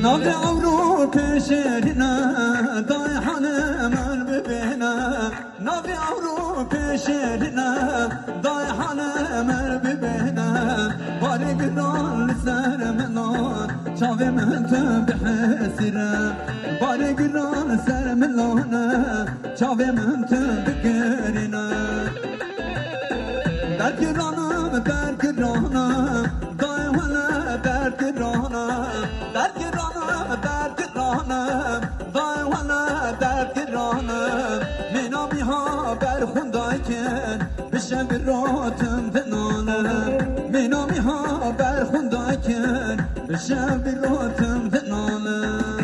ناف أوروبا شرنا ضاي حنم الببنا ناف أوروبا شرنا ضاي حنم الببنا بارك رول سر ملون شافي من تبحسرا بارك رول سر ملون شافي من تبكرنا درك رانم درك رانم ضاي ولا درك رانم درك رانم درك رانم ضاي ولا درك رانم مینا میها بر خوندای کن بشم براتم بنانم مینا میها بر خوندای کن بشم براتم بنانم